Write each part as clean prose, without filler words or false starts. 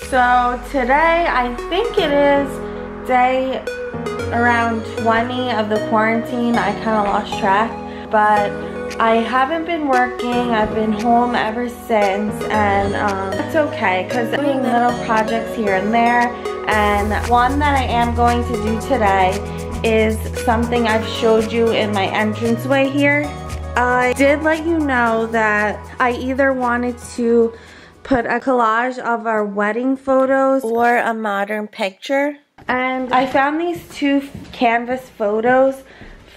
So today, I think it is day around 20 of the quarantine. I kind of lost track, but I haven't been working. I've been home ever since, and it's okay because I'm doing little projects here and there. And one that I am going to do today is something I've showed you in my entranceway here. I did let you know that I either wanted to put a collage of our wedding photos or a modern picture. And I found these two canvas photos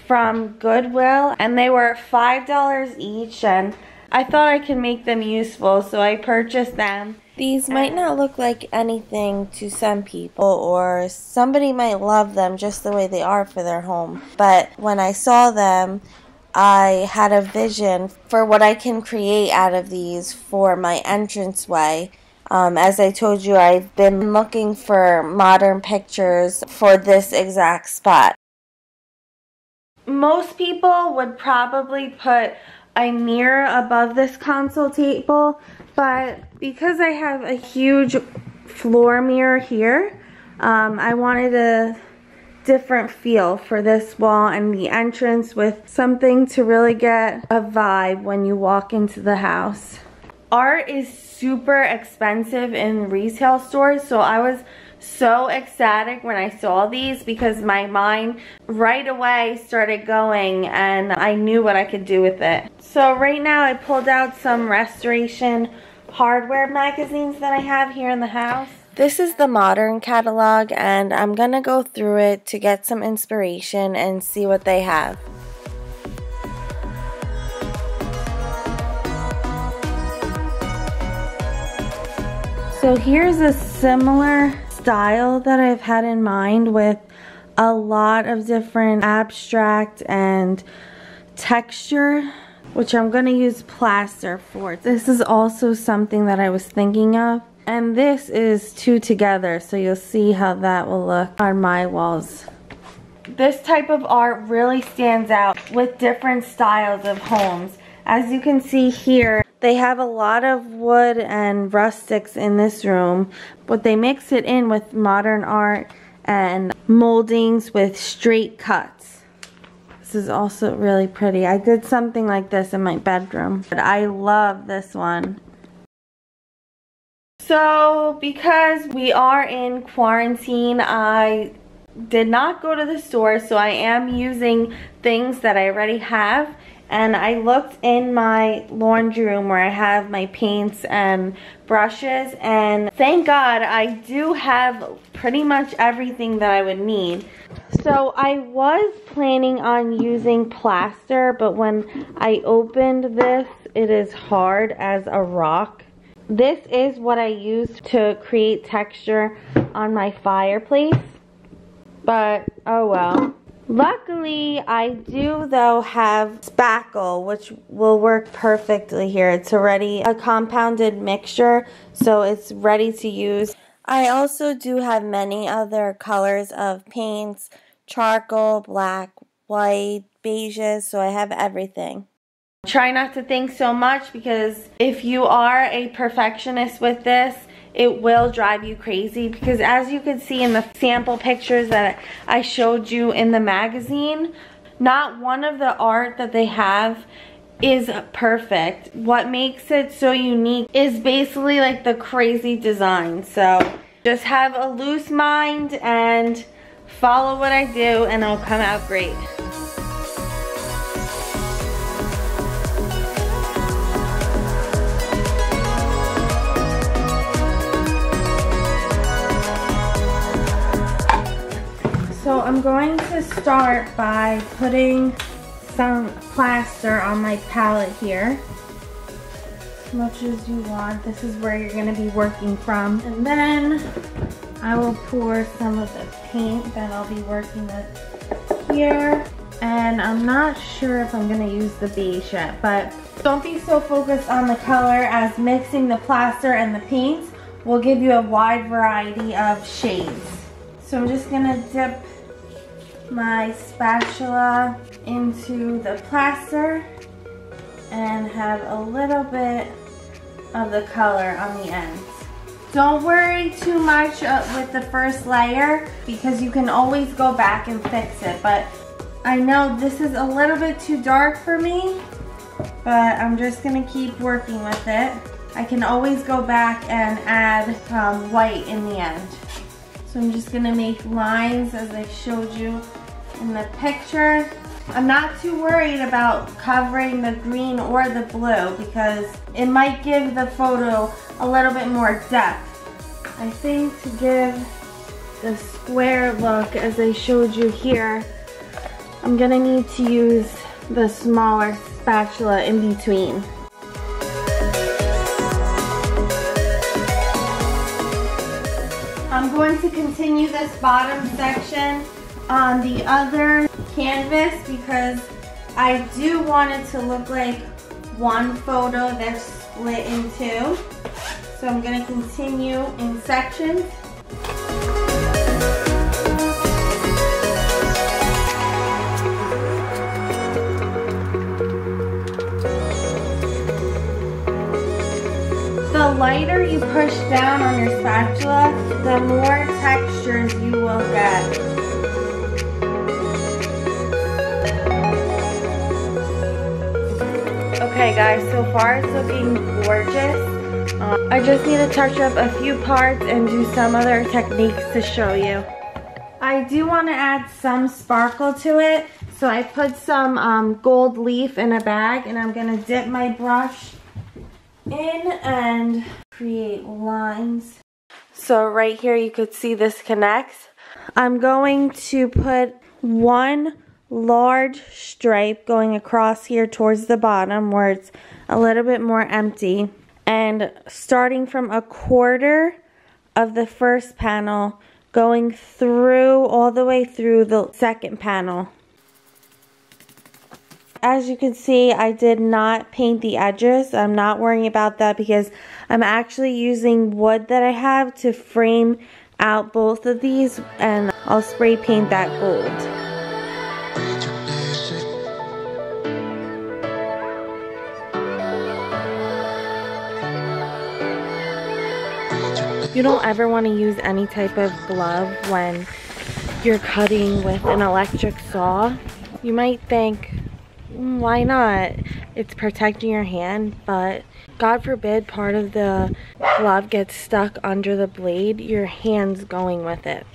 from Goodwill, and they were $5 each, and I thought I could make them useful, so I purchased them. These might not look like anything to some people, or somebody might love them just the way they are for their home, but when I saw them, I had a vision for what I can create out of these for my entranceway. As I told you, I've been looking for modern pictures for this exact spot. Most people would probably put a mirror above this console table, but because I have a huge floor mirror here, I wanted a different feel for this wall and the entrance with something to really get a vibe when you walk into the house. Art is super expensive in retail stores, so I was so ecstatic when I saw these because my mind right away started going and I knew what I could do with it. So right now I pulled out some restoration hardware magazines that I have here in the house. This is the modern catalog, and I'm gonna go through it to get some inspiration and see what they have. So here's a similar style that I've had in mind with a lot of different abstract and texture, which I'm gonna use plaster for. This is also something that I was thinking of. And this is two together, so you'll see how that will look on my walls. This type of art really stands out with different styles of homes. As you can see here, they have a lot of wood and rustics in this room, but they mix it in with modern art and moldings with straight cuts. This is also really pretty. I did something like this in my bedroom, but I love this one. So because we are in quarantine, I did not go to the store, so I am using things that I already have. And I looked in my laundry room where I have my paints and brushes, and thank God I do have pretty much everything that I would need. So I was planning on using plaster, but when I opened this, it is hard as a rock. This is what I used to create texture on my fireplace, but oh well. Luckily, I do though have spackle, which will work perfectly here. It's already a compounded mixture, so it's ready to use. I also do have many other colors of paints: charcoal, black, white, beiges, so I have everything. Try not to think so much, because if you are a perfectionist with this, it will drive you crazy, because as you can see in the sample pictures that I showed you in the magazine, not one of the art that they have is perfect. What makes it so unique is basically like the crazy design. So just have a loose mind and follow what I do, and it'll come out great. So I'm going to start by putting some plaster on my palette here, as much as you want. This is where you're going to be working from. And then I will pour some of the paint that I'll be working with here. And I'm not sure if I'm going to use the beige yet, but don't be so focused on the color, as mixing the plaster and the paints will give you a wide variety of shades. So I'm just going to dip my spatula into the plaster and have a little bit of the color on the ends. Don't worry too much with the first layer because you can always go back and fix it. But I know this is a little bit too dark for me, but I'm just gonna keep working with it. I can always go back and add white in the end. So I'm just gonna make lines as I showed you in the picture. I'm not too worried about covering the green or the blue because it might give the photo a little bit more depth. I think to give the square look as I showed you here, I'm gonna need to use the smaller spatula in between. I'm going to continue this bottom section on the other canvas because I do want it to look like one photo that's split in two. So I'm going to continue in sections. The lighter you push down on your spatula, the more textures you will get. Okay guys, so far it's looking gorgeous. I just need to touch up a few parts and do some other techniques to show you. I do want to add some sparkle to it, so I put some gold leaf in a bag and I'm going to dip my brush in and create lines. So right here you could see this connects. I'm going to put one large stripe going across here towards the bottom where it's a little bit more empty, and starting from a quarter of the first panel going through all the way through the second panel. As you can see, I did not paint the edges. I'm not worrying about that because I'm actually using wood that I have to frame out both of these, and I'll spray paint that gold. You don't ever want to use any type of glove when you're cutting with an electric saw. You might think, why not? It's protecting your hand, but God forbid part of the glove gets stuck under the blade, your hand's going with it.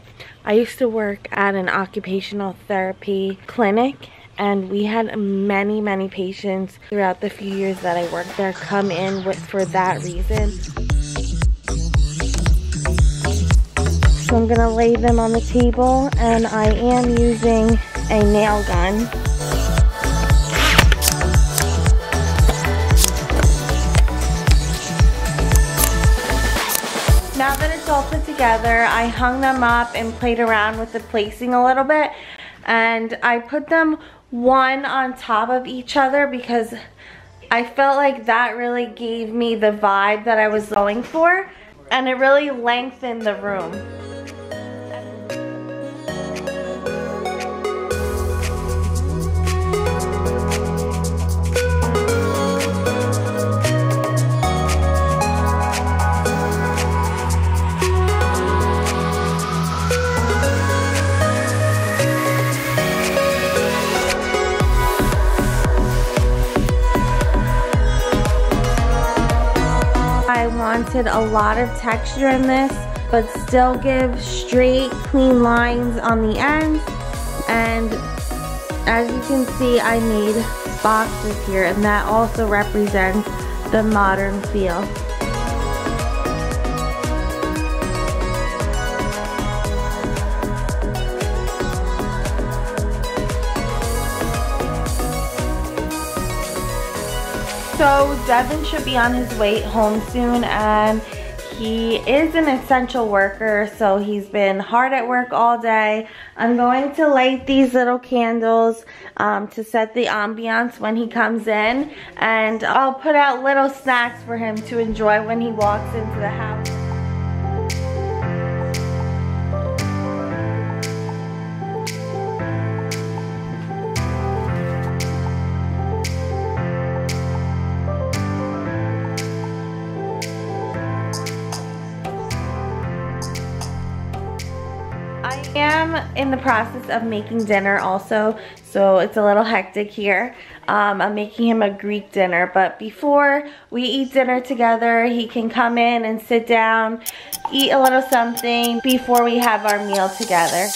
I used to work at an occupational therapy clinic, and we had many patients throughout the few years that I worked there come in for that reason. So I'm gonna lay them on the table, and I am using a nail gun. Now that it's all put together, I hung them up and played around with the placing a little bit, and I put them one on top of each other because I felt like that really gave me the vibe that I was going for, and it really lengthened the room. I wanted a lot of texture in this, but still give straight, clean lines on the ends. And as you can see, I made boxes here, and that also represents the modern feel. So Devin should be on his way home soon, and he is an essential worker, so he's been hard at work all day. I'm going to light these little candles to set the ambiance when he comes in, and I'll put out little snacks for him to enjoy when he walks into the house. I am in the process of making dinner also, so it's a little hectic here. I'm making him a Greek dinner, but before we eat dinner together, he can come in and sit down, eat a little something before we have our meal together.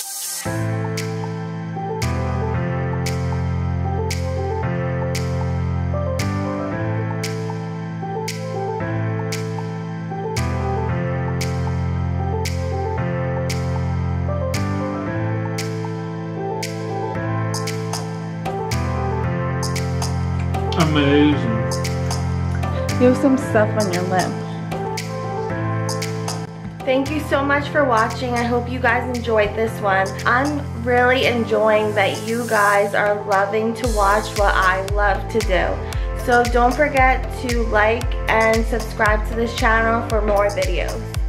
Amazing. You have some stuff on your lip. Thank you so much for watching. I hope you guys enjoyed this one. I'm really enjoying that you guys are loving to watch what I love to do. So don't forget to like and subscribe to this channel for more videos.